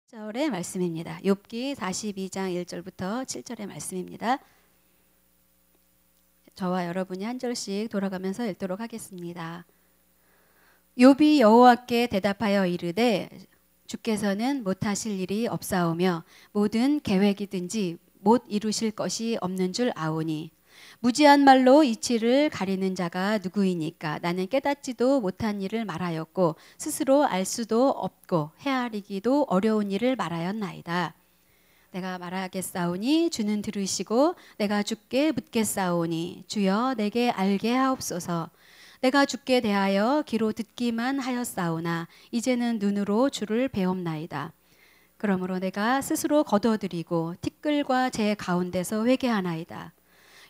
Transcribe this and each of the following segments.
절의 말씀입니다. 욥기 42장 1절부터 7절의 말씀입니다. 저와 여러분이 한 절씩 돌아가면서 읽도록 하겠습니다. 욥이 여호와께 대답하여 이르되 주께서는 못하실 일이 없사오며 모든 계획이든지 못 이루실 것이 없는 줄 아오니 무지한 말로 이치를 가리는 자가 누구이니까. 나는 깨닫지도 못한 일을 말하였고 스스로 알 수도 없고 헤아리기도 어려운 일을 말하였나이다. 내가 말하겠사오니 주는 들으시고 내가 주께 묻겠사오니 주여 내게 알게 하옵소서. 내가 주께 대하여 귀로 듣기만 하였사오나 이제는 눈으로 주를 배옵나이다. 그러므로 내가 스스로 거둬들이고 티끌과 제 가운데서 회개하나이다.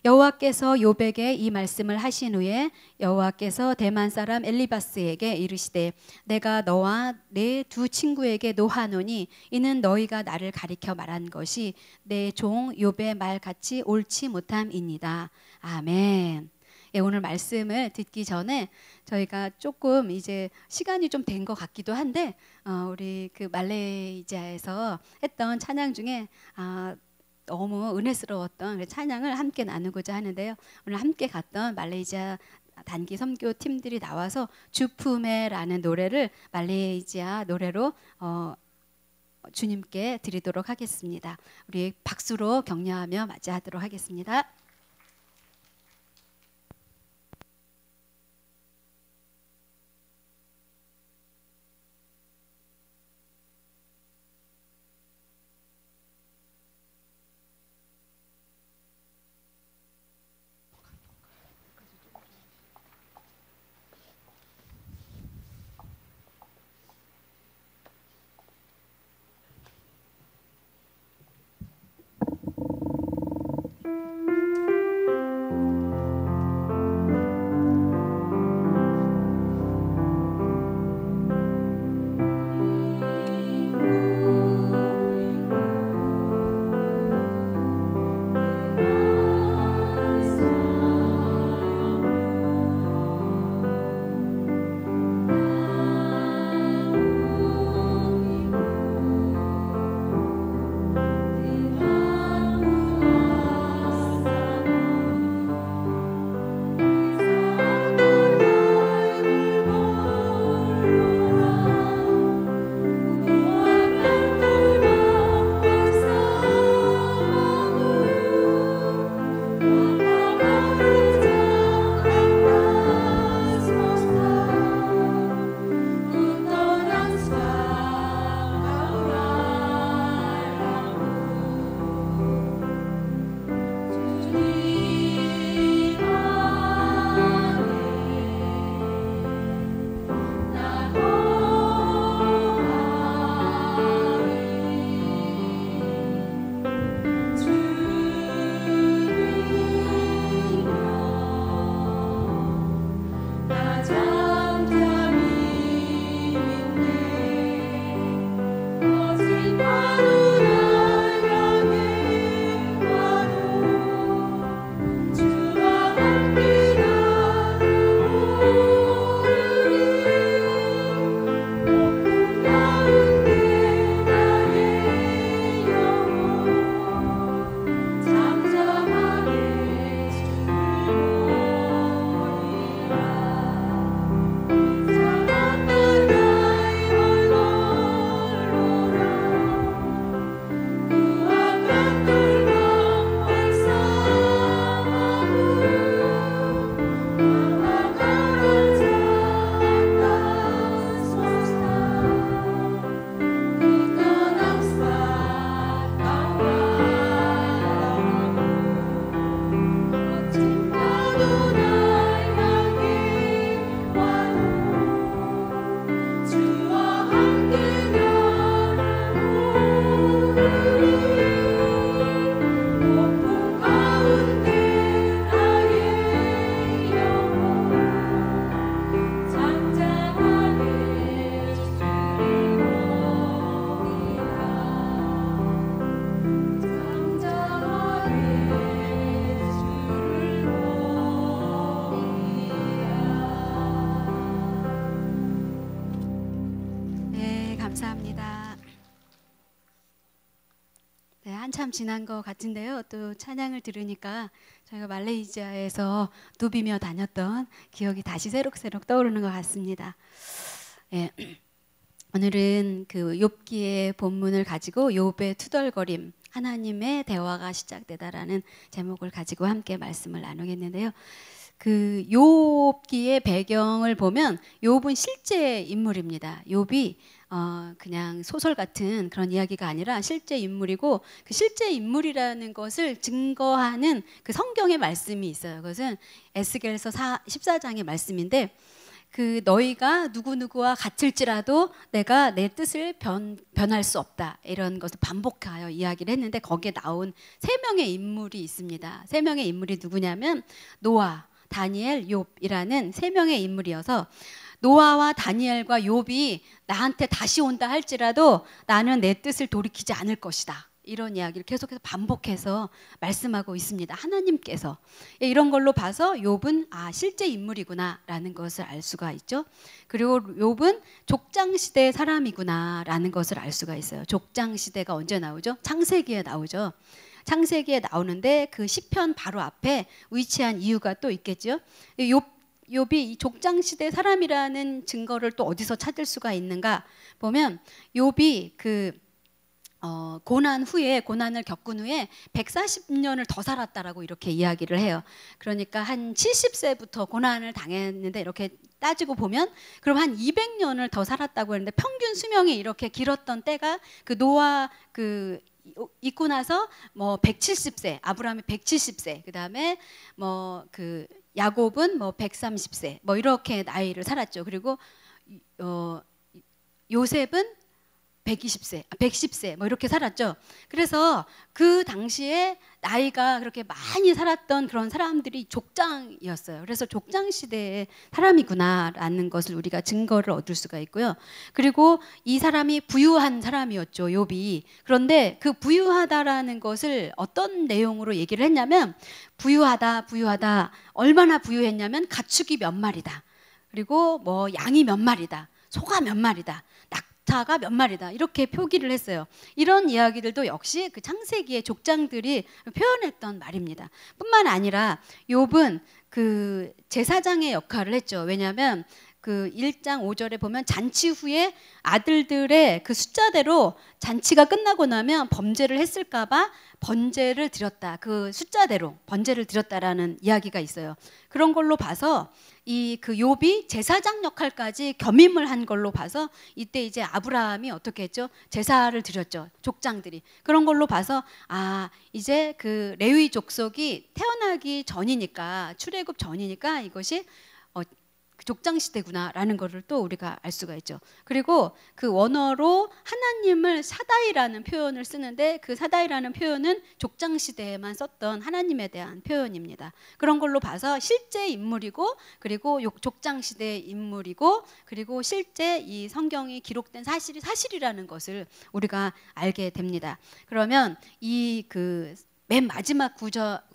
여호와께서 욥에게 이 말씀을 하신 후에 여호와께서 대만 사람 엘리바스에게 이르시되 내가 너와 내 두 친구에게 노하노니 이는 너희가 나를 가리켜 말한 것이 내 종 욥의 말같이 옳지 못함이니이다. 아멘. 예, 오늘 말씀을 듣기 전에 저희가 조금 이제 시간이 좀 된 것 같기도 한데 우리 그 말레이시아에서 했던 찬양 중에 너무 은혜스러웠던 찬양을 함께 나누고자 하는데요. 오늘 함께 갔던 말레이시아 단기 선교 팀들이 나와서 주품에라는 노래를 말레이시아 노래로 주님께 드리도록 하겠습니다. 우리 박수로 격려하며 맞이하도록 하겠습니다. 한참 지난 것 같은데요. 또 찬양을 들으니까 저희가 말레이시아에서 누비며 다녔던 기억이 다시 새록새록 떠오르는 것 같습니다. 예. 오늘은 그 욥기의 본문을 가지고 욥의 투덜거림, 하나님의 대화가 시작되다라는 제목을 가지고 함께 말씀을 나누겠는데요. 그 욥기의 배경을 보면 욥은 실제 인물입니다. 욥이 그냥 소설 같은 그런 이야기가 아니라 실제 인물이고, 그 실제 인물이라는 것을 증거하는 그 성경의 말씀이 있어요. 그것은 에스겔서 14장의 말씀인데, 그 너희가 누구누구와 같을지라도 내가 내 뜻을 변할 수 없다, 이런 것을 반복하여 이야기를 했는데, 거기에 나온 세 명의 인물이 있습니다. 세 명의 인물이 누구냐면 노아, 다니엘, 욥이라는 세 명의 인물이어서, 노아와 다니엘과 욥이 나한테 다시 온다 할지라도 나는 내 뜻을 돌이키지 않을 것이다, 이런 이야기를 계속해서 반복해서 말씀하고 있습니다. 하나님께서. 이런 걸로 봐서 욥은 실제 인물이구나라는 것을 알 수가 있죠. 그리고 욥은 족장시대의 사람이구나라는 것을 알 수가 있어요. 족장시대가 언제 나오죠? 창세기에 나오죠. 창세기에 나오는데 그 시편 바로 앞에 위치한 이유가 또 있겠죠. 욥이 이 족장시대 사람이라는 증거를 또 어디서 찾을 수가 있는가 보면, 욥이 고난 후에, 고난을 겪은 후에 140년을 더 살았다라고 이렇게 이야기를 해요. 그러니까 한 70세부터 고난을 당했는데, 이렇게 따지고 보면 그럼 한 200년을 더 살았다고 했는데, 평균 수명이 이렇게 길었던 때가 그 노아 있고 나서 뭐 170세, 아브라함이 170세, 그다음에 뭐 야곱은 뭐 130세, 뭐 이렇게 나이를 살았죠. 그리고 요셉은 110세 뭐 이렇게 살았죠. 그래서 그 당시에 나이가 그렇게 많이 살았던 그런 사람들이 족장이었어요. 그래서 족장 시대의 사람이구나라는 것을 우리가 증거를 얻을 수가 있고요. 그리고 이 사람이 부유한 사람이었죠, 욥이. 그런데 그 부유하다라는 것을 어떤 내용으로 얘기를 했냐면, 부유하다, 얼마나 부유했냐면 가축이 몇 마리다, 그리고 뭐 양이 몇 마리다, 소가 몇 마리다, 낙타가 몇 마리다, 이렇게 표기를 했어요. 이런 이야기들도 역시 그 창세기의 족장들이 표현했던 말입니다. 뿐만 아니라 욥은 그 제사장의 역할을 했죠. 왜냐하면 그 1장 5절에 보면 잔치 후에 아들들의 그 숫자대로 잔치가 끝나고 나면 범죄를 했을까봐 번제를 드렸다, 그 숫자대로 번제를 드렸다라는 이야기가 있어요. 그런 걸로 봐서 그 욥이 제사장 역할까지 겸임을 한 걸로 봐서, 이때 이제 아브라함이 어떻게 했죠? 제사를 드렸죠, 족장들이. 그런 걸로 봐서 이제 그 레위 족속이 태어나기 전이니까, 출애굽 전이니까 이것이 족장 시대구나라는 것을 또 우리가 알 수가 있죠. 그리고 그 원어로 하나님을 사다이라는 표현을 쓰는데, 그 사다이라는 표현은 족장 시대에만 썼던 하나님에 대한 표현입니다. 그런 걸로 봐서 실제 인물이고, 그리고 족장 시대의 인물이고, 그리고 실제 이 성경이 기록된 사실이 사실이라는 것을 우리가 알게 됩니다. 그러면 맨 마지막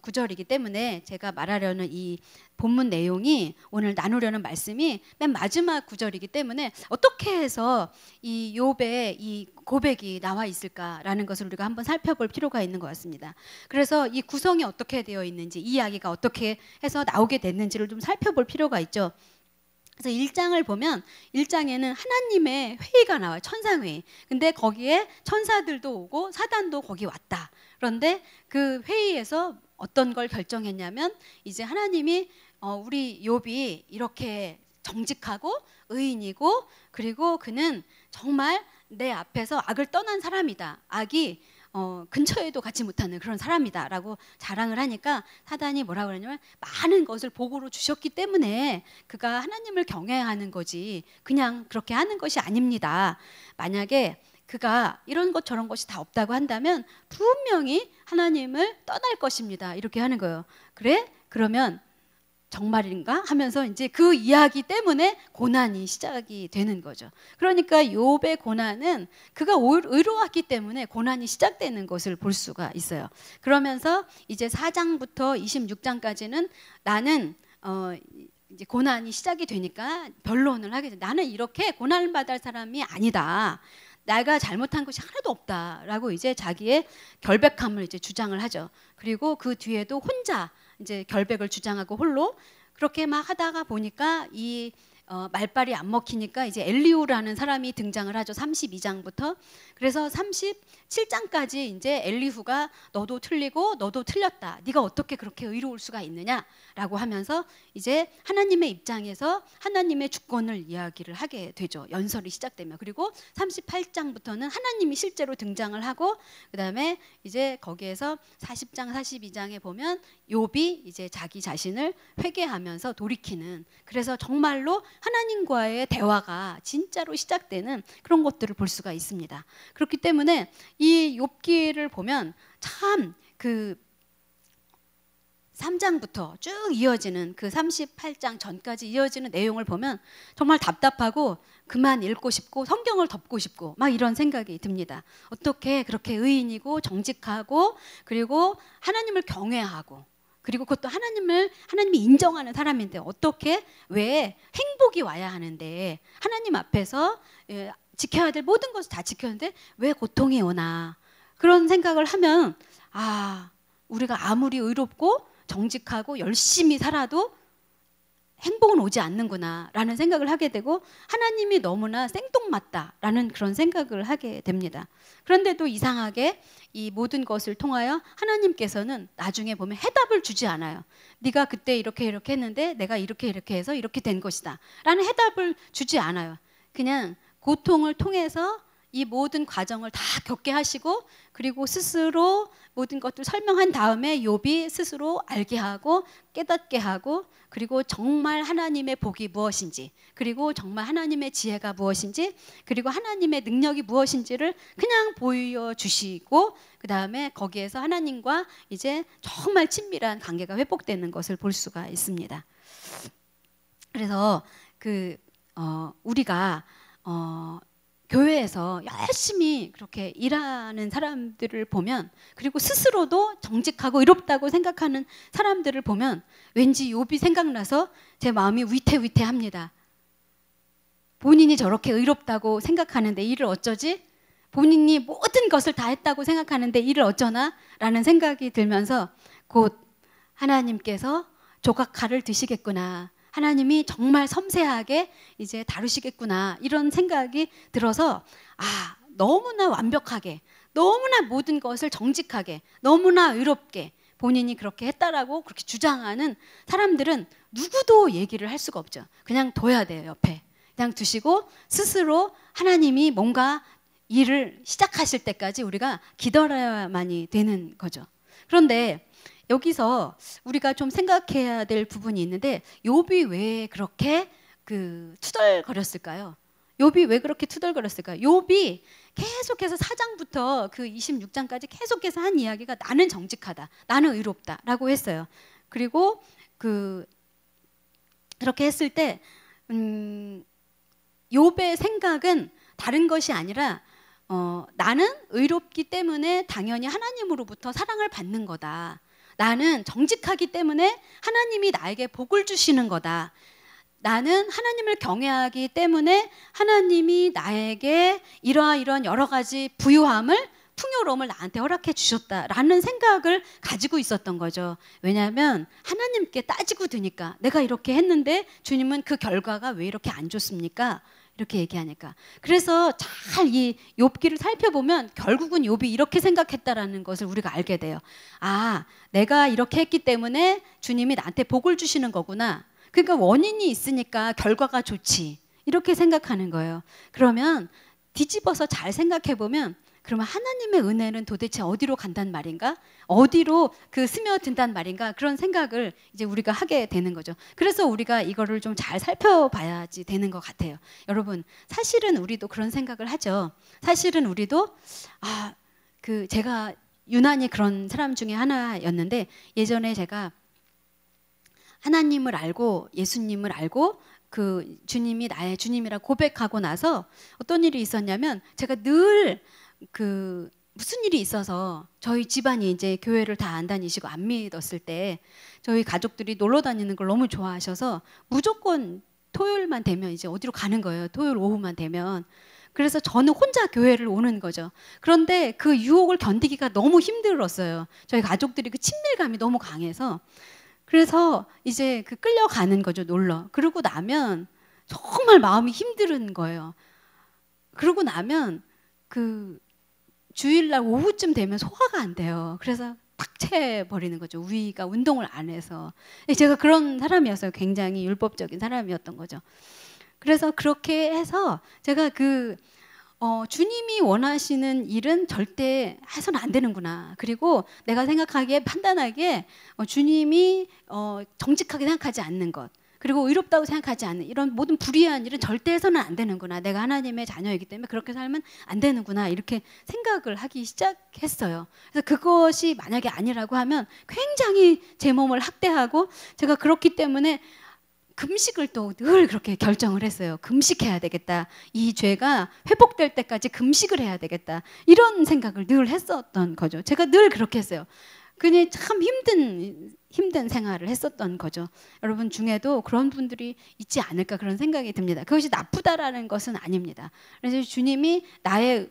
구절이기 때문에 제가 말하려는 이 본문 내용이, 오늘 나누려는 말씀이 맨 마지막 구절이기 때문에 어떻게 해서 이 욥의 이 고백이 나와 있을까라는 것을 우리가 한번 살펴볼 필요가 있는 것 같습니다. 그래서 이 구성이 어떻게 되어 있는지, 이 이야기가 어떻게 해서 나오게 됐는지를 좀 살펴볼 필요가 있죠. 그래서 1장을 보면 1장에는 하나님의 회의가 나와요. 천상회의. 근데 거기에 천사들도 오고 사단도 거기 왔다. 그런데 그 회의에서 어떤 걸 결정했냐면, 이제 하나님이 우리 욥이 이렇게 정직하고 의인이고, 그리고 그는 정말 내 앞에서 악을 떠난 사람이다, 악이 근처에도 가지 못하는 그런 사람이다 라고 자랑을 하니까, 사단이 뭐라고 그러냐면, 많은 것을 복으로 주셨기 때문에 그가 하나님을 경외하는 거지 그냥 그렇게 하는 것이 아닙니다. 만약에 그가 이런 것 저런 것이 다 없다고 한다면 분명히 하나님을 떠날 것입니다, 이렇게 하는 거예요. 그래? 그러면 정말인가 하면서 이제 그 이야기 때문에 고난이 시작이 되는 거죠. 그러니까 욥의 고난은 그가 의로웠기 때문에 고난이 시작되는 것을 볼 수가 있어요. 그러면서 이제 4장부터 26장까지는 나는 이제 고난이 시작이 되니까 변론을 하게 돼. 나는 이렇게 고난을 받을 사람이 아니다. 내가 잘못한 것이 하나도 없다라고 이제 자기의 결백함을 이제 주장을 하죠. 그리고 그 뒤에도 혼자 이제 결백을 주장하고 홀로 그렇게 막 하다가 보니까 이 말빨이 안 먹히니까 이제 엘리후라는 사람이 등장을 하죠. 32장부터. 그래서 37장까지 이제 엘리후가 너도 틀리고 너도 틀렸다. 네가 어떻게 그렇게 의로울 수가 있느냐라고 하면서 이제 하나님의 입장에서 하나님의 주권을 이야기를 하게 되죠. 연설이 시작되면. 그리고 38장부터는 하나님이 실제로 등장을 하고 그다음에 이제 거기에서 40장, 42장에 보면 욥이 이제 자기 자신을 회개하면서 돌이키는, 그래서 정말로 하나님과의 대화가 진짜로 시작되는 그런 것들을 볼 수가 있습니다. 그렇기 때문에 이 욥기를 보면 참 그 3장부터 쭉 이어지는 그 38장 전까지 이어지는 내용을 보면 정말 답답하고 그만 읽고 싶고 성경을 덮고 싶고 막 이런 생각이 듭니다. 어떻게 그렇게 의인이고 정직하고 그리고 하나님을 경외하고 그리고 그것도 하나님이 인정하는 사람인데 어떻게 왜 행복이 와야 하는데 하나님 앞에서 지켜야 될 모든 것을 다 지켰는데 왜 고통이 오나, 그런 생각을 하면 우리가 아무리 의롭고 정직하고 열심히 살아도 행복은 오지 않는구나 라는 생각을 하게 되고 하나님이 너무나 생뚱맞다라는 그런 생각을 하게 됩니다. 그런데도 이상하게 이 모든 것을 통하여 하나님께서는 나중에 보면 해답을 주지 않아요. 네가 그때 이렇게 했는데 내가 이렇게 해서 이렇게 된 것이다 라는 해답을 주지 않아요. 그냥 고통을 통해서 이 모든 과정을 다 겪게 하시고 그리고 스스로 모든 것들 설명한 다음에 욥이 스스로 알게 하고 깨닫게 하고 그리고 정말 하나님의 복이 무엇인지 그리고 정말 하나님의 지혜가 무엇인지 그리고 하나님의 능력이 무엇인지를 그냥 보여주시고 그 다음에 거기에서 하나님과 이제 정말 친밀한 관계가 회복되는 것을 볼 수가 있습니다. 그래서 우리가 교회에서 열심히 그렇게 일하는 사람들을 보면 그리고 스스로도 정직하고 의롭다고 생각하는 사람들을 보면 왠지 욥이 생각나서 제 마음이 위태위태합니다. 본인이 저렇게 의롭다고 생각하는데 일을 어쩌지? 본인이 모든 것을 다 했다고 생각하는데 일을 어쩌나? 라는 생각이 들면서 곧 하나님께서 조각칼을 드시겠구나, 하나님이 정말 섬세하게 이제 다루시겠구나 이런 생각이 들어서 너무나 완벽하게 너무나 모든 것을 정직하게 너무나 의롭게 본인이 그렇게 했다라고 그렇게 주장하는 사람들은 누구도 얘기를 할 수가 없죠. 그냥 둬야 돼요. 옆에 그냥 두시고 스스로 하나님이 뭔가 일을 시작하실 때까지 우리가 기다려야만이 되는 거죠. 그런데 여기서 우리가 좀 생각해야 될 부분이 있는데 욥이 왜 그렇게 투덜거렸을까요? 욥이 왜 그렇게 투덜거렸을까요? 욥이 계속해서 4장부터 그 26장까지 계속해서 한 이야기가 나는 정직하다, 나는 의롭다라고 했어요. 그리고 그렇게 했을 때 욥의 생각은 다른 것이 아니라 나는 의롭기 때문에 당연히 하나님으로부터 사랑을 받는 거다. 나는 정직하기 때문에 하나님이 나에게 복을 주시는 거다. 나는 하나님을 경외하기 때문에 하나님이 나에게 이러한 여러 가지 부유함을 풍요로움을 나한테 허락해 주셨다라는 생각을 가지고 있었던 거죠. 왜냐하면 하나님께 따지고 드니까 내가 이렇게 했는데 주님은 그 결과가 왜 이렇게 안 좋습니까? 이렇게 얘기하니까. 그래서 잘 이 욥기를 살펴보면 결국은 욥이 이렇게 생각했다라는 것을 우리가 알게 돼요. 내가 이렇게 했기 때문에 주님이 나한테 복을 주시는 거구나. 그러니까 원인이 있으니까 결과가 좋지. 이렇게 생각하는 거예요. 그러면 뒤집어서 잘 생각해 보면 그러면 하나님의 은혜는 도대체 어디로 간단 말인가? 어디로 스며든단 말인가? 그런 생각을 이제 우리가 하게 되는 거죠. 그래서 우리가 이거를 좀 잘 살펴봐야지 되는 것 같아요. 여러분, 사실은 우리도 그런 생각을 하죠. 사실은 우리도 제가 유난히 그런 사람 중에 하나였는데 예전에 제가 하나님을 알고 예수님을 알고 주님이 나의 주님이라 고백하고 나서 어떤 일이 있었냐면 제가 늘 무슨 일이 있어서 저희 집안이 이제 교회를 다 안 다니시고 안 믿었을 때 저희 가족들이 놀러 다니는 걸 너무 좋아하셔서 무조건 토요일만 되면 이제 어디로 가는 거예요. 토요일 오후만 되면. 그래서 저는 혼자 교회를 오는 거죠. 그런데 그 유혹을 견디기가 너무 힘들었어요. 저희 가족들이 그 친밀감이 너무 강해서. 그래서 이제 그 끌려가는 거죠, 놀러. 그러고 나면 정말 마음이 힘든 거예요. 그러고 나면 그 주일날 오후쯤 되면 소화가 안 돼요. 그래서 탁 채버리는 거죠. 위가 운동을 안 해서. 제가 그런 사람이었어요. 굉장히 율법적인 사람이었던 거죠. 그래서 그렇게 해서 제가 주님이 원하시는 일은 절대 해서는 안 되는구나. 그리고 내가 생각하기에 판단하기에 주님이 정직하게 생각하지 않는 것, 그리고 의롭다고 생각하지 않는 이런 모든 불의한 일은 절대 해서는 안 되는구나. 내가 하나님의 자녀이기 때문에 그렇게 살면 안 되는구나. 이렇게 생각을 하기 시작했어요. 그래서 그것이 만약에 아니라고 하면 굉장히 제 몸을 학대하고, 제가 그렇기 때문에 금식을 또 늘 그렇게 결정을 했어요. 금식해야 되겠다. 이 죄가 회복될 때까지 금식을 해야 되겠다. 이런 생각을 늘 했었던 거죠. 제가 늘 그렇게 했어요. 그냥 참 힘든 생활을 했었던 거죠. 여러분 중에도 그런 분들이 있지 않을까 그런 생각이 듭니다. 그것이 나쁘다라는 것은 아닙니다. 그래서 주님이 나의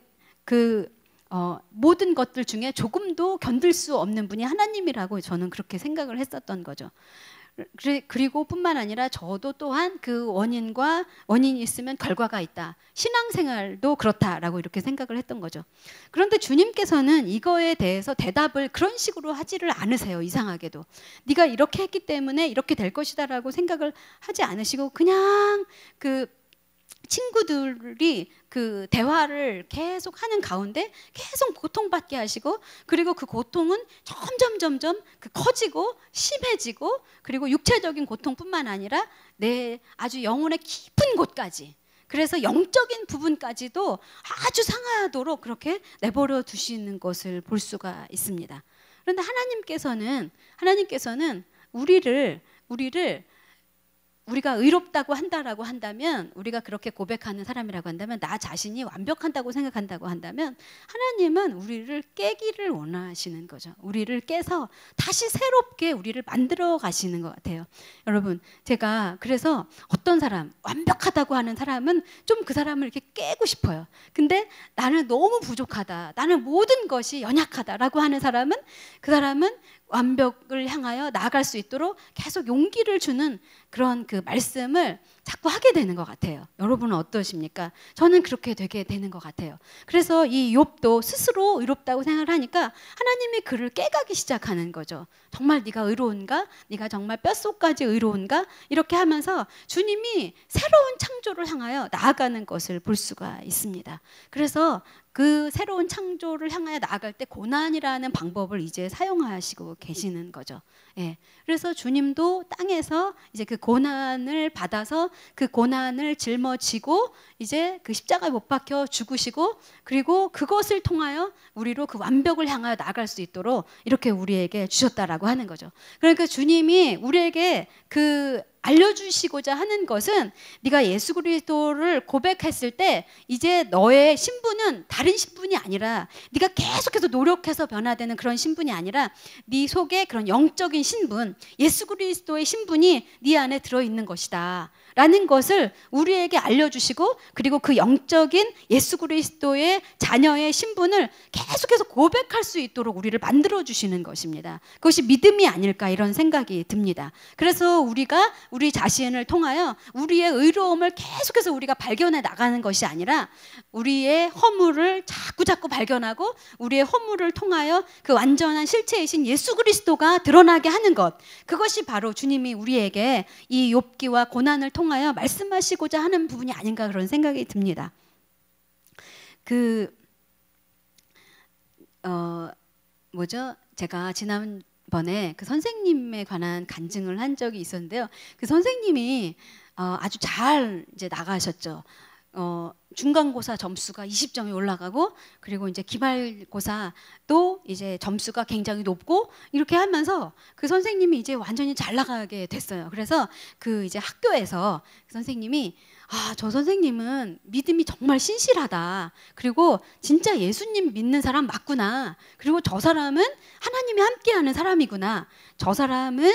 모든 것들 중에 조금도 견딜 수 없는 분이 하나님이라고 저는 그렇게 생각을 했었던 거죠. 그리고 뿐만 아니라 저도 또한 그 원인이 있으면 결과가 있다. 신앙생활도 그렇다라고 이렇게 생각을 했던 거죠. 그런데 주님께서는 이거에 대해서 대답을 그런 식으로 하지를 않으세요. 이상하게도. 네가 이렇게 했기 때문에 이렇게 될 것이다라고 생각을 하지 않으시고, 그냥 그 친구들이 그 대화를 계속 하는 가운데 계속 고통받게 하시고, 그리고 그 고통은 점점 커지고 심해지고, 그리고 육체적인 고통뿐만 아니라 내 아주 영혼의 깊은 곳까지, 그래서 영적인 부분까지도 아주 상하도록 그렇게 내버려 두시는 것을 볼 수가 있습니다. 그런데 하나님께서는 우리가 의롭다고 한다라고 한다면, 우리가 그렇게 고백하는 사람이라고 한다면, 나 자신이 완벽한다고 생각한다고 한다면, 하나님은 우리를 깨기를 원하시는 거죠. 우리를 깨서 다시 새롭게 우리를 만들어 가시는 것 같아요. 여러분, 제가 그래서 어떤 사람, 완벽하다고 하는 사람은 좀 그 사람을 이렇게 깨고 싶어요. 근데 나는 너무 부족하다, 나는 모든 것이 연약하다라고 하는 사람은, 그 사람은 완벽을 향하여 나아갈 수 있도록 계속 용기를 주는 그런 그 말씀을 자꾸 하게 되는 것 같아요. 여러분은 어떠십니까? 저는 그렇게 되게 되는 것 같아요. 그래서 이 욥도 스스로 의롭다고 생각을 하니까 하나님이 그를 깨가기 시작하는 거죠. 정말 네가 의로운가? 네가 정말 뼛속까지 의로운가? 이렇게 하면서 주님이 새로운 창조를 향하여 나아가는 것을 볼 수가 있습니다. 그래서 그 새로운 창조를 향하여 나아갈 때 고난이라는 방법을 이제 사용하시고 계시는 거죠. 예. 그래서 주님도 땅에서 이제 그 고난을 받아서 그 고난을 짊어지고 이제 그 십자가에 못 박혀 죽으시고, 그리고 그것을 통하여 우리로 그 완벽을 향하여 나아갈 수 있도록 이렇게 우리에게 주셨다라고 하는 거죠. 그러니까 주님이 우리에게 알려주시고자 하는 것은, 네가 예수 그리스도를 고백했을 때 이제 너의 신분은 다른 신분이 아니라, 네가 계속해서 노력해서 변화되는 그런 신분이 아니라 네 속에 그런 영적인 신분, 예수 그리스도의 신분이 네 안에 들어있는 것이다 라는 것을 우리에게 알려주시고, 그리고 그 영적인 예수 그리스도의 자녀의 신분을 계속해서 고백할 수 있도록 우리를 만들어주시는 것입니다. 그것이 믿음이 아닐까 이런 생각이 듭니다. 그래서 우리가 우리 자신을 통하여 우리의 의로움을 계속해서 우리가 발견해 나가는 것이 아니라, 우리의 허물을 자꾸 발견하고 우리의 허물을 통하여 그 완전한 실체이신 예수 그리스도가 드러나게 하는 것, 그것이 바로 주님이 우리에게 이 욥기와 고난을 통하여 말씀하시고자 하는 부분이 아닌가 그런 생각이 듭니다. 제가 지난번에 그 선생님에 관한 간증을 한 적이 있었는데요. 그 선생님이 아주 잘 이제 나가셨죠. 중간고사 점수가 20점이 올라가고, 그리고 이제 기말고사도 이제 점수가 굉장히 높고, 이렇게 하면서 그 선생님이 이제 완전히 잘 나가게 됐어요. 그래서 그 이제 학교에서 그 선생님이, 저 선생님은 믿음이 정말 신실하다. 그리고 진짜 예수님 믿는 사람 맞구나. 그리고 저 사람은 하나님이 함께하는 사람이구나. 저 사람은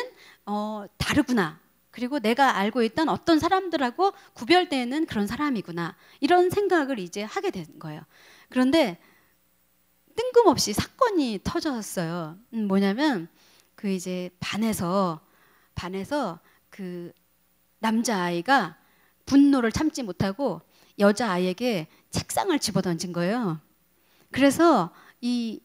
다르구나. 그리고 내가 알고 있던 어떤 사람들하고 구별되는 그런 사람이구나. 이런 생각을 이제 하게 된 거예요. 그런데 뜬금없이 사건이 터졌어요. 뭐냐면 그 이제 반에서 그 남자아이가 분노를 참지 못하고 여자아이에게 책상을 집어던진 거예요. 그래서 이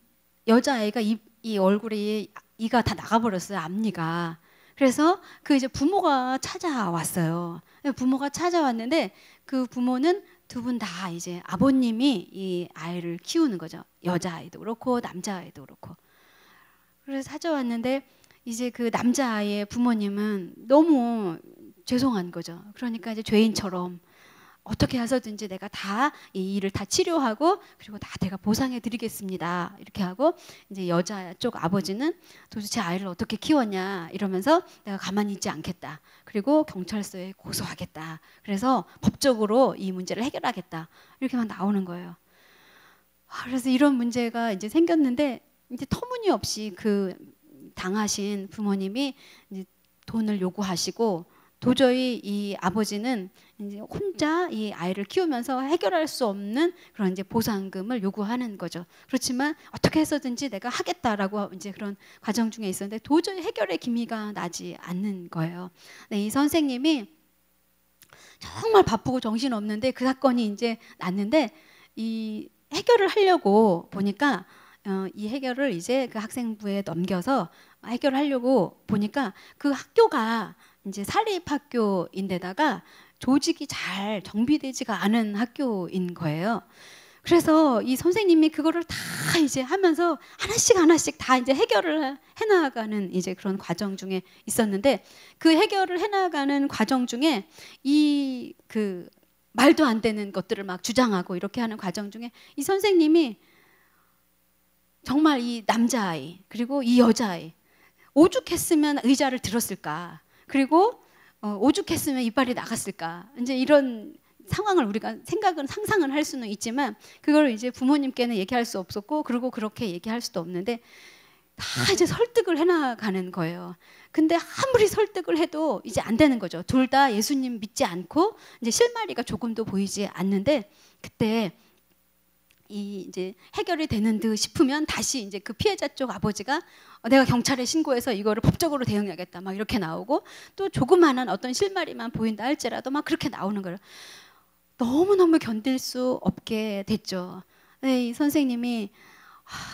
여자아이가 이 얼굴에 이가 다 나가버렸어요. 앞니가. 그래서 그 이제 부모가 찾아왔어요. 부모가 찾아왔는데 그 부모는 두 분 다 이제 아버님이 이 아이를 키우는 거죠. 여자아이도 그렇고 남자아이도 그렇고. 그래서 찾아왔는데 이제 그 남자아이의 부모님은 너무 죄송한 거죠. 그러니까 이제 죄인처럼 어떻게 해서든지 내가 다 이 일을 다 치료하고 그리고 다 내가 보상해 드리겠습니다. 이렇게 하고 이제 여자 쪽 아버지는 도대체 아이를 어떻게 키웠냐 이러면서 내가 가만히 있지 않겠다. 그리고 경찰서에 고소하겠다. 그래서 법적으로 이 문제를 해결하겠다. 이렇게 막 나오는 거예요. 그래서 이런 문제가 이제 생겼는데 이제 터무니없이 그 당하신 부모님이 이제 돈을 요구하시고 도저히 이 아버지는 이제 혼자 이 아이를 키우면서 해결할 수 없는 그런 이제 보상금을 요구하는 거죠. 그렇지만 어떻게 해서든지 내가 하겠다라고 이제 그런 과정 중에 있었는데 도저히 해결의 기미가 나지 않는 거예요. 네, 이 선생님이 정말 바쁘고 정신 없는데 그 사건이 이제 났는데 이 해결을 하려고 보니까 이 해결을 이제 그 학생부에 넘겨서 해결하려고 보니까 그 학교가 이제 사립학교인데다가 조직이 잘 정비되지가 않은 학교인 거예요. 그래서 이 선생님이 그거를 다 이제 하면서 하나씩 다 이제 해결을 해나가는 이제 그런 과정 중에 있었는데 그 해결을 해나가는 과정 중에 이 그 말도 안 되는 것들을 막 주장하고 이렇게 하는 과정 중에 이 선생님이 정말 이 남자아이 그리고 이 여자아이 오죽했으면 의자를 들었을까 그리고 오죽했으면 이빨이 나갔을까 이제 이런 상황을 우리가 상상은 할 수는 있지만 그걸 이제 부모님께는 얘기할 수 없었고 그리고 그렇게 얘기할 수도 없는데 다 이제 설득을 해나가는 거예요. 근데 아무리 설득을 해도 이제 안 되는 거죠. 둘 다 예수님 믿지 않고 이제 실마리가 조금도 보이지 않는데 그때 이 이제 해결이 되는 듯 싶으면 다시 이제 그 피해자 쪽 아버지가 내가 경찰에 신고해서 이거를 법적으로 대응해야겠다 막 이렇게 나오고 또 조그마한 어떤 실마리만 보인다 할지라도 막 그렇게 나오는 거예요. 너무너무 견딜 수 없게 됐죠. 네, 이 선생님이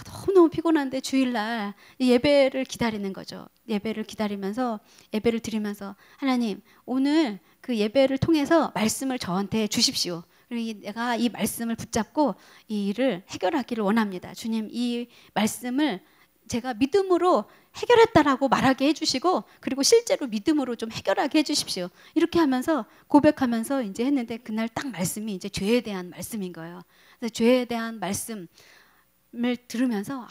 너무너무 피곤한데 주일날 예배를 기다리는 거죠. 예배를 기다리면서 예배를 드리면서 하나님 오늘 그 예배를 통해서 말씀을 저한테 주십시오. 그리고 내가 이 말씀을 붙잡고 이 일을 해결하기를 원합니다. 주님 이 말씀을 제가 믿음으로 해결했다라고 말하게 해주시고 그리고 실제로 믿음으로 좀 해결하게 해주십시오. 이렇게 하면서 고백하면서 이제 했는데 그날 딱 말씀이 이제 죄에 대한 말씀인 거예요. 그래서 죄에 대한 말씀을 들으면서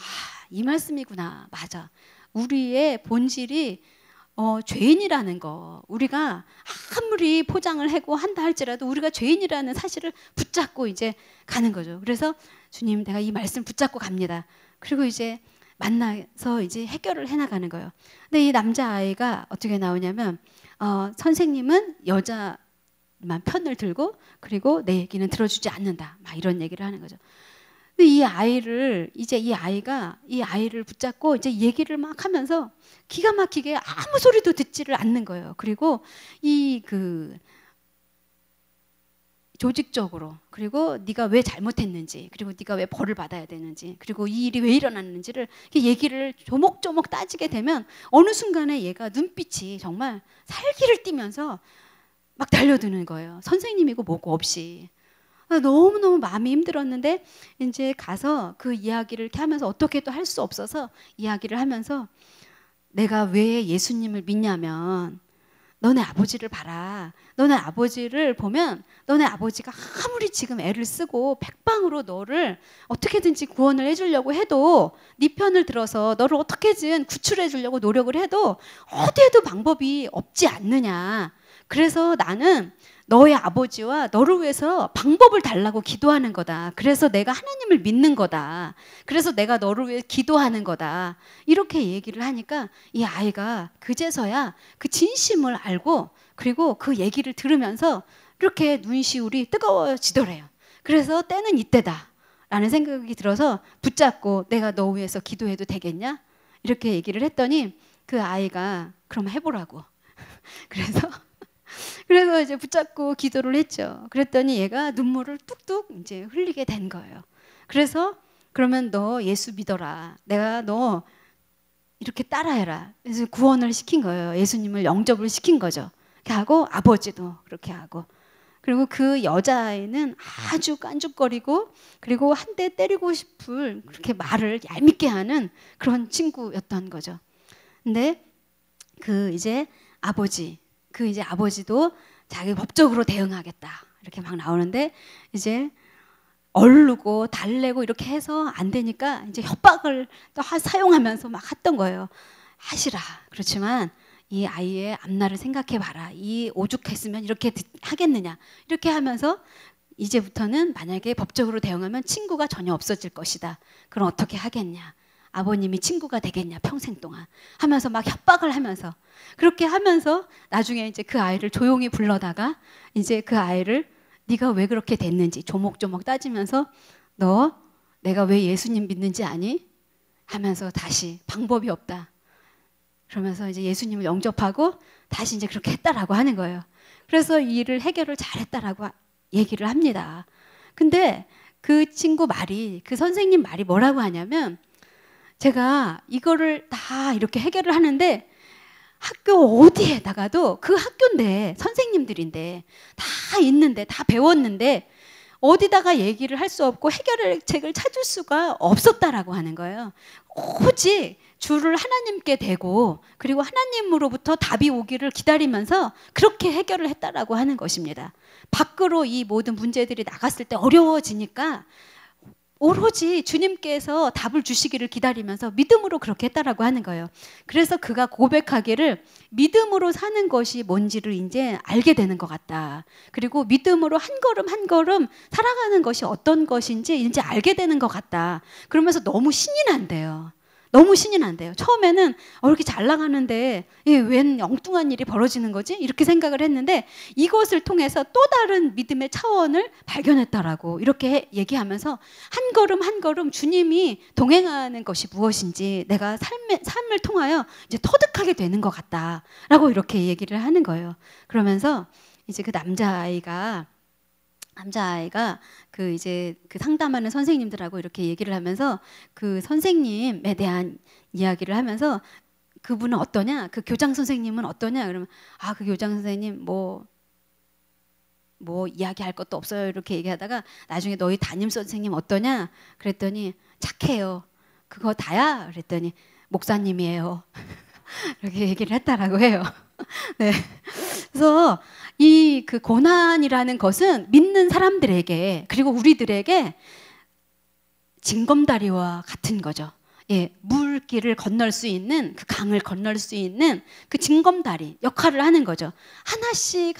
이 말씀이구나. 맞아. 우리의 본질이 죄인이라는 거 우리가 아무리 포장을 하고 한다 할지라도 우리가 죄인이라는 사실을 붙잡고 이제 가는 거죠. 그래서 주님 내가 이 말씀 붙잡고 갑니다. 그리고 이제 만나서 이제 해결을 해나가는 거예요. 근데 이 남자아이가 어떻게 나오냐면 선생님은 여자만 편을 들고 그리고 내 얘기는 들어주지 않는다. 막 이런 얘기를 하는 거죠. 근데 이 아이를 붙잡고 이제 얘기를 막 하면서 기가 막히게 아무 소리도 듣지를 않는 거예요. 그리고 이 그 조직적으로 그리고 네가 왜 잘못했는지 그리고 네가 왜 벌을 받아야 되는지 그리고 이 일이 왜 일어났는지를 얘기를 조목조목 따지게 되면 어느 순간에 얘가 눈빛이 정말 살기를 띠면서 막 달려드는 거예요. 선생님이고 뭐고 없이. 너무너무 마음이 힘들었는데 이제 가서 그 이야기를 이렇게 하면서 어떻게 또 할 수 없어서 이야기를 하면서 내가 왜 예수님을 믿냐면 너네 아버지를 봐라. 너네 아버지를 보면 너네 아버지가 아무리 지금 애를 쓰고 백방으로 너를 어떻게든지 구원을 해주려고 해도 네 편을 들어서 너를 어떻게든 구출해 주려고 노력을 해도 어디에도 방법이 없지 않느냐. 그래서 나는 너의 아버지와 너를 위해서 방법을 달라고 기도하는 거다. 그래서 내가 하나님을 믿는 거다. 그래서 내가 너를 위해 기도하는 거다. 이렇게 얘기를 하니까 이 아이가 그제서야 그 진심을 알고 그리고 그 얘기를 들으면서 이렇게 눈시울이 뜨거워지더래요. 그래서 때는 이때다 라는 생각이 들어서 붙잡고 내가 너 위해서 기도해도 되겠냐? 이렇게 얘기를 했더니 그 아이가 그럼 해보라고. 그래서 이제 붙잡고 기도를 했죠. 그랬더니 얘가 눈물을 뚝뚝 이제 흘리게 된 거예요. 그래서 그러면 너 예수 믿어라. 내가 너 이렇게 따라해라. 그래서 구원을 시킨 거예요. 예수님을 영접을 시킨 거죠. 그렇게 하고 아버지도 그렇게 하고. 그리고 그 여자아이는 아주 깐죽거리고 그리고 한 대 때리고 싶을 그렇게 말을 얄밉게 하는 그런 친구였던 거죠. 근데 그 이제 아버지도 자기 법적으로 대응하겠다 이렇게 막 나오는데 이제 얼르고 달래고 이렇게 해서 안 되니까 이제 협박을 또 사용하면서 막 했던 거예요. 하시라. 그렇지만 이 아이의 앞날을 생각해 봐라. 이 오죽했으면 이렇게 하겠느냐. 이렇게 하면서 이제부터는 만약에 법적으로 대응하면 친구가 전혀 없어질 것이다. 그럼 어떻게 하겠냐. 아버님이 친구가 되겠냐 평생 동안 하면서 막 협박을 하면서 그렇게 하면서 나중에 이제 그 아이를 조용히 불러다가 이제 그 아이를 네가 왜 그렇게 됐는지 조목조목 따지면서 너 내가 왜 예수님 믿는지 아니? 하면서 다시 방법이 없다. 그러면서 이제 예수님을 영접하고 다시 이제 그렇게 했다라고 하는 거예요. 그래서 이 일을 해결을 잘했다라고 얘기를 합니다. 근데 그 친구 말이 그 선생님 말이 뭐라고 하냐면 제가 이거를 다 이렇게 해결을 하는데 학교 어디에다가도 그 학교인데 선생님들인데 다 있는데 다 배웠는데 어디다가 얘기를 할 수 없고 해결책을 찾을 수가 없었다라고 하는 거예요. 오직 주를 하나님께 대고 그리고 하나님으로부터 답이 오기를 기다리면서 그렇게 해결을 했다라고 하는 것입니다. 밖으로 이 모든 문제들이 나갔을 때 어려워지니까 오로지 주님께서 답을 주시기를 기다리면서 믿음으로 그렇게 했다라고 하는 거예요. 그래서 그가 고백하기를 믿음으로 사는 것이 뭔지를 이제 알게 되는 것 같다. 그리고 믿음으로 한 걸음 한 걸음 살아가는 것이 어떤 것인지 이제 알게 되는 것 같다. 그러면서 너무 신이 난대요. 너무 신이 난대요. 처음에는 이렇게 잘 나가는데 웬 엉뚱한 일이 벌어지는 거지? 이렇게 생각을 했는데 이것을 통해서 또 다른 믿음의 차원을 발견했다라고 이렇게 얘기하면서 한 걸음 한 걸음 주님이 동행하는 것이 무엇인지 내가 삶을 통하여 이제 터득하게 되는 것 같다라고 이렇게 얘기를 하는 거예요. 그러면서 이제 그 남자아이가 그 이제 그 상담하는 선생님들하고 이렇게 얘기를 하면서 그 선생님에 대한 이야기를 하면서 그분은 어떠냐? 그 교장 선생님은 어떠냐? 그러면 그 교장 선생님 뭐 이야기할 것도 없어요. 이렇게 얘기하다가 나중에 너희 담임 선생님 어떠냐? 그랬더니 착해요. 그거 다야? 그랬더니 목사님이에요. 이렇게 얘기를 했다라고 해요. 네. 그래서 이 그 고난이라는 것은 믿는 사람들에게 그리고 우리들에게 징검다리와 같은 거죠. 물길을 건널 수 있는 그 강을 건널 수 있는 그 징검다리 역할을 하는 거죠. 하나씩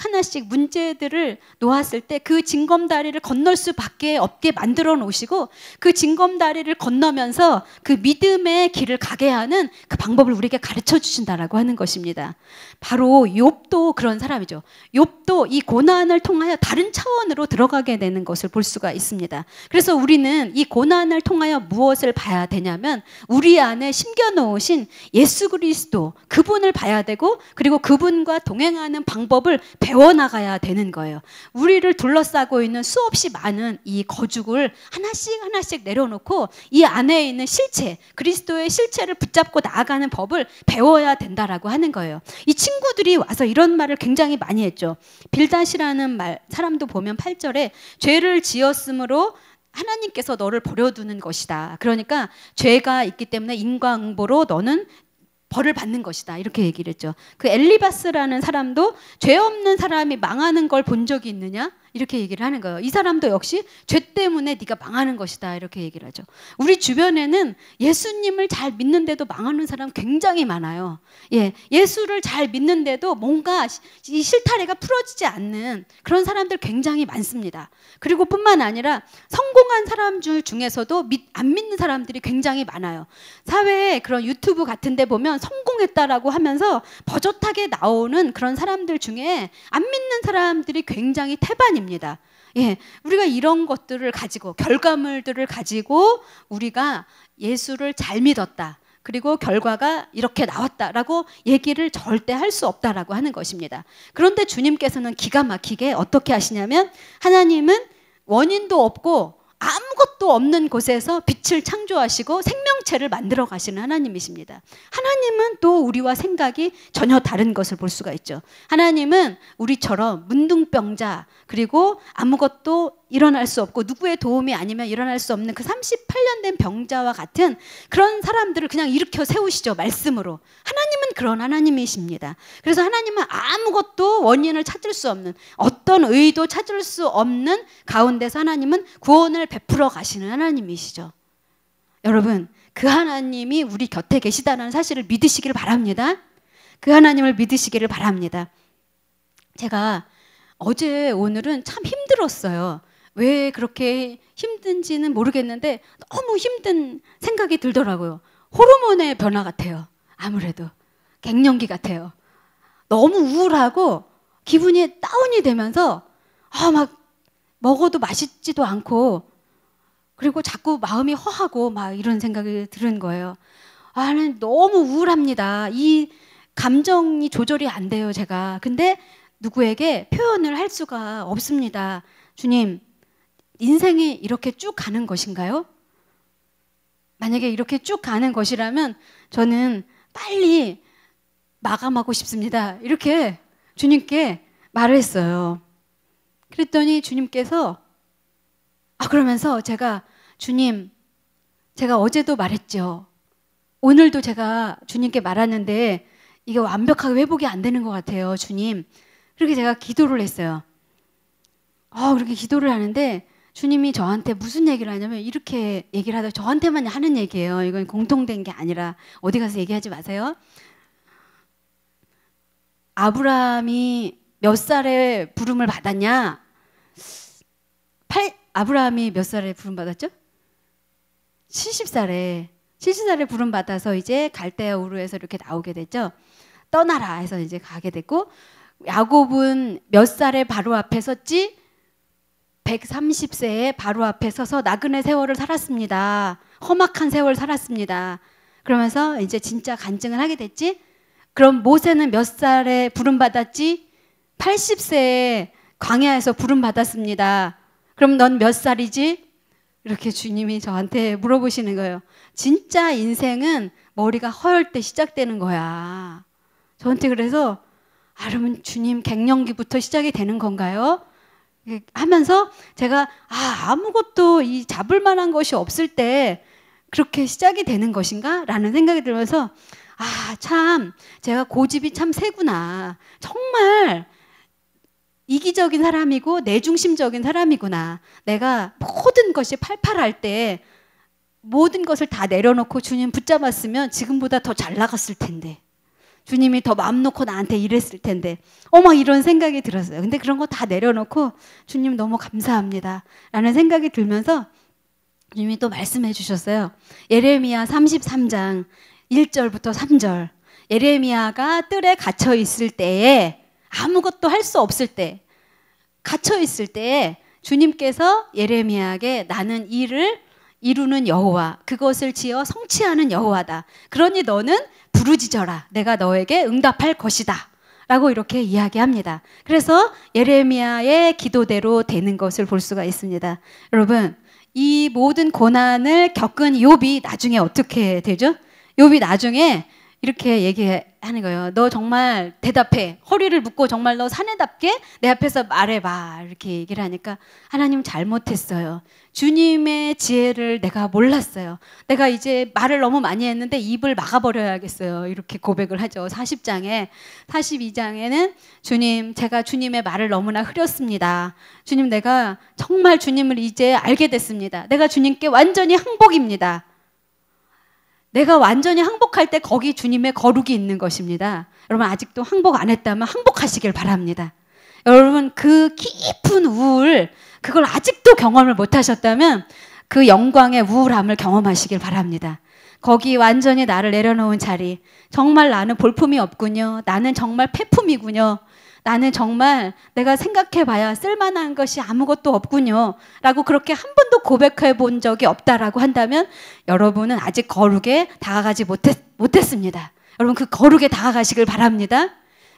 문제들을 놓았을 때 그 징검다리를 건널 수밖에 없게 만들어 놓으시고 그 징검다리를 건너면서 그 믿음의 길을 가게 하는 그 방법을 우리에게 가르쳐 주신다라고 하는 것입니다. 바로 욥도 그런 사람이죠. 욥도 이 고난을 통하여 다른 차원으로 들어가게 되는 것을 볼 수가 있습니다. 그래서 우리는 이 고난을 통하여 무엇을 봐야 되냐면 우리 안에 심겨놓으신 예수 그리스도 그분을 봐야 되고 그리고 그분과 동행하는 방법을 배워나가야 되는 거예요. 우리를 둘러싸고 있는 수없이 많은 이 거죽을 하나씩 내려놓고 이 안에 있는 실체 그리스도의 실체를 붙잡고 나아가는 법을 배워야 된다라고 하는 거예요. 이 친구들이 와서 이런 말을 굉장히 많이 했죠. 빌닷이라는 사람도 보면 8절에 죄를 지었으므로 하나님께서 너를 버려두는 것이다. 그러니까 죄가 있기 때문에 인과응보로 너는 벌을 받는 것이다. 이렇게 얘기를 했죠. 그 엘리바스라는 사람도 죄 없는 사람이 망하는 걸 본 적이 있느냐? 이렇게 얘기를 하는 거예요. 이 사람도 역시 죄 때문에 네가 망하는 것이다 이렇게 얘기를 하죠. 우리 주변에는 예수님을 잘 믿는데도 망하는 사람 굉장히 많아요. 예수를 잘 믿는데도 뭔가 이 실타래가 풀어지지 않는 그런 사람들 굉장히 많습니다. 그리고 뿐만 아니라 성공한 사람들 중에서도 안 믿는 사람들이 굉장히 많아요. 사회에 그런 유튜브 같은 데 보면 성공했다라고 하면서 버젓하게 나오는 그런 사람들 중에 안 믿는 사람들이 굉장히 태반입니다. 우리가 이런 것들을 가지고 결과물들을 가지고 우리가 예수를 잘 믿었다. 그리고 결과가 이렇게 나왔다라고 얘기를 절대 할 수 없다라고 하는 것입니다. 그런데 주님께서는 기가 막히게 어떻게 하시냐면 하나님은 원인도 없고 아무것도 없는 곳에서 빛을 창조하시고 생명체를 만들어 가시는 하나님이십니다. 하나님은 또 우리와 생각이 전혀 다른 것을 볼 수가 있죠. 하나님은 우리처럼 문둥병자 그리고 아무것도 일어날 수 없고 누구의 도움이 아니면 일어날 수 없는 그 38년 된 병자와 같은 그런 사람들을 그냥 일으켜 세우시죠. 말씀으로. 하나님은 그런 하나님이십니다. 그래서 하나님은 아무것도 원인을 찾을 수 없는 어떤 의도 찾을 수 없는 가운데서 하나님은 구원을 베풀어 가시는 하나님이시죠. 여러분 그 하나님이 우리 곁에 계시다는 사실을 믿으시기를 바랍니다. 그 하나님을 믿으시기를 바랍니다. 제가 어제 오늘은 참 힘들었어요. 왜 그렇게 힘든지는 모르겠는데 너무 힘든 생각이 들더라고요. 호르몬의 변화 같아요. 아무래도 갱년기 같아요. 너무 우울하고 기분이 다운이 되면서 막 먹어도 맛있지도 않고 그리고 자꾸 마음이 허하고 막 이런 생각이 드는 거예요. 나는 너무 우울합니다. 이 감정이 조절이 안 돼요, 제가. 근데 누구에게 표현을 할 수가 없습니다. 주님, 인생이 이렇게 쭉 가는 것인가요? 만약에 이렇게 쭉 가는 것이라면 저는 빨리 마감하고 싶습니다. 이렇게 주님께 말을 했어요. 그랬더니 주님께서 그러면서 제가 주님, 제가 어제도 말했죠. 오늘도 제가 주님께 말하는데 이게 완벽하게 회복이 안 되는 것 같아요, 주님. 그렇게 제가 기도를 했어요. 그렇게 기도를 하는데 주님이 저한테 무슨 얘기를 하냐면 이렇게 얘기를 하다 저한테만 하는 얘기예요. 이건 공통된 게 아니라 어디 가서 얘기하지 마세요. 아브라함이 몇 살에 부름을 받았냐? 아브라함이 몇 살에 부름 받았죠? 70살에 부름 받아서 이제 갈대아 우르에서 이렇게 나오게 됐죠. 떠나라 해서 이제 가게 됐고 야곱은 몇 살에 바로 앞에 섰지? 130세에 바로 앞에 서서 나그네 세월을 살았습니다. 험악한 세월 살았습니다. 그러면서 이제 진짜 간증을 하게 됐지? 그럼 모세는 몇 살에 부름 받았지? 80세에 광야에서 부름 받았습니다. 그럼 넌 몇 살이지? 이렇게 주님이 저한테 물어보시는 거예요. 진짜 인생은 머리가 허열 때 시작되는 거야. 저한테 그래서 그러면 주님 갱년기부터 시작이 되는 건가요? 하면서 제가 아무것도 이 잡을 만한 것이 없을 때 그렇게 시작이 되는 것인가? 라는 생각이 들면서 참 제가 고집이 참 세구나. 정말 이기적인 사람이고 내중심적인 사람이구나. 내가 모든 것이 팔팔할 때 모든 것을 다 내려놓고 주님 붙잡았으면 지금보다 더 잘 나갔을 텐데. 주님이 더 마음 놓고 나한테 이랬을 텐데. 이런 생각이 들었어요. 근데 그런 거 다 내려놓고 주님 너무 감사합니다. 라는 생각이 들면서 주님이 또 말씀해 주셨어요. 예레미야 33장 1절부터 3절. 예레미야가 뜰에 갇혀 있을 때에 아무것도 할 수 없을 때 갇혀 있을 때에 주님께서 예레미야에게 나는 일을 이루는 여호와 그것을 지어 성취하는 여호와다. 그러니 너는 부르짖어라. 내가 너에게 응답할 것이다. 라고 이렇게 이야기합니다. 그래서 예레미야의 기도대로 되는 것을 볼 수가 있습니다. 여러분 이 모든 고난을 겪은 욥이 나중에 어떻게 되죠? 욥이 나중에 이렇게 얘기하는 거예요. 너 정말 대답해. 허리를 묶고 정말 너 사내답게 내 앞에서 말해봐. 이렇게 얘기를 하니까 하나님 잘못했어요. 주님의 지혜를 내가 몰랐어요. 내가 이제 말을 너무 많이 했는데 입을 막아버려야겠어요. 이렇게 고백을 하죠. 40장에. 42장에는 주님, 제가 주님의 말을 너무나 흐렸습니다. 주님, 내가 정말 주님을 이제 알게 됐습니다. 내가 주님께 완전히 항복입니다. 내가 완전히 항복할 때 거기 주님의 거룩이 있는 것입니다. 여러분 아직도 항복 안 했다면 항복하시길 바랍니다. 여러분 그 깊은 우울, 그걸 아직도 경험을 못 하셨다면 그 영광의 우울함을 경험하시길 바랍니다. 거기 완전히 나를 내려놓은 자리, 정말 나는 볼품이 없군요. 나는 정말 폐품이군요. 나는 정말 내가 생각해봐야 쓸만한 것이 아무것도 없군요. 라고 그렇게 한 번도 고백해 본 적이 없다라고 한다면 여러분은 아직 거룩에 다가가지 못했습니다. 여러분 그 거룩에 다가가시길 바랍니다.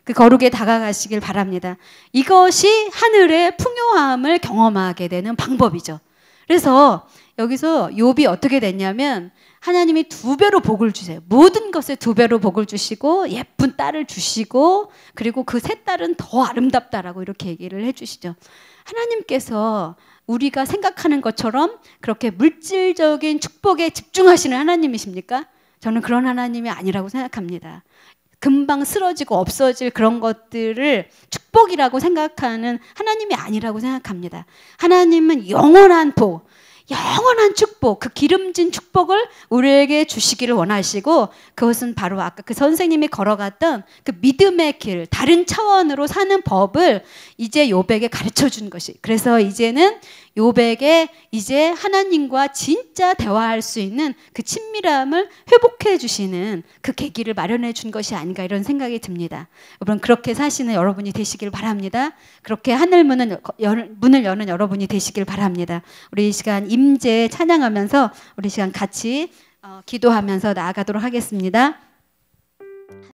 그 거룩에 다가가시길 바랍니다. 이것이 하늘의 풍요함을 경험하게 되는 방법이죠. 그래서 여기서 욥이 어떻게 됐냐면 하나님이 2배로 복을 주세요. 모든 것에 2배로 복을 주시고 예쁜 딸을 주시고 그리고 그 세 딸은 더 아름답다라고 이렇게 얘기를 해주시죠. 하나님께서 우리가 생각하는 것처럼 그렇게 물질적인 축복에 집중하시는 하나님이십니까? 저는 그런 하나님이 아니라고 생각합니다. 금방 쓰러지고 없어질 그런 것들을 축복이라고 생각하는 하나님이 아니라고 생각합니다. 하나님은 영원한 복, 영원한 축복, 그 기름진 축복을 우리에게 주시기를 원하시고 그것은 바로 아까 그 선생님이 걸어갔던 그 믿음의 길, 다른 차원으로 사는 법을 이제 욥에게 가르쳐 준 것이. 그래서 이제는 욥에게 이제 하나님과 진짜 대화할 수 있는 그 친밀함을 회복해 주시는 그 계기를 마련해 준 것이 아닌가 이런 생각이 듭니다. 여러분 그렇게 사시는 여러분이 되시길 바랍니다. 그렇게 하늘 문을 여는 여러분이 되시길 바랍니다. 우리 이 시간 임재 찬양하면서 우리 시간 같이 기도하면서 나아가도록 하겠습니다.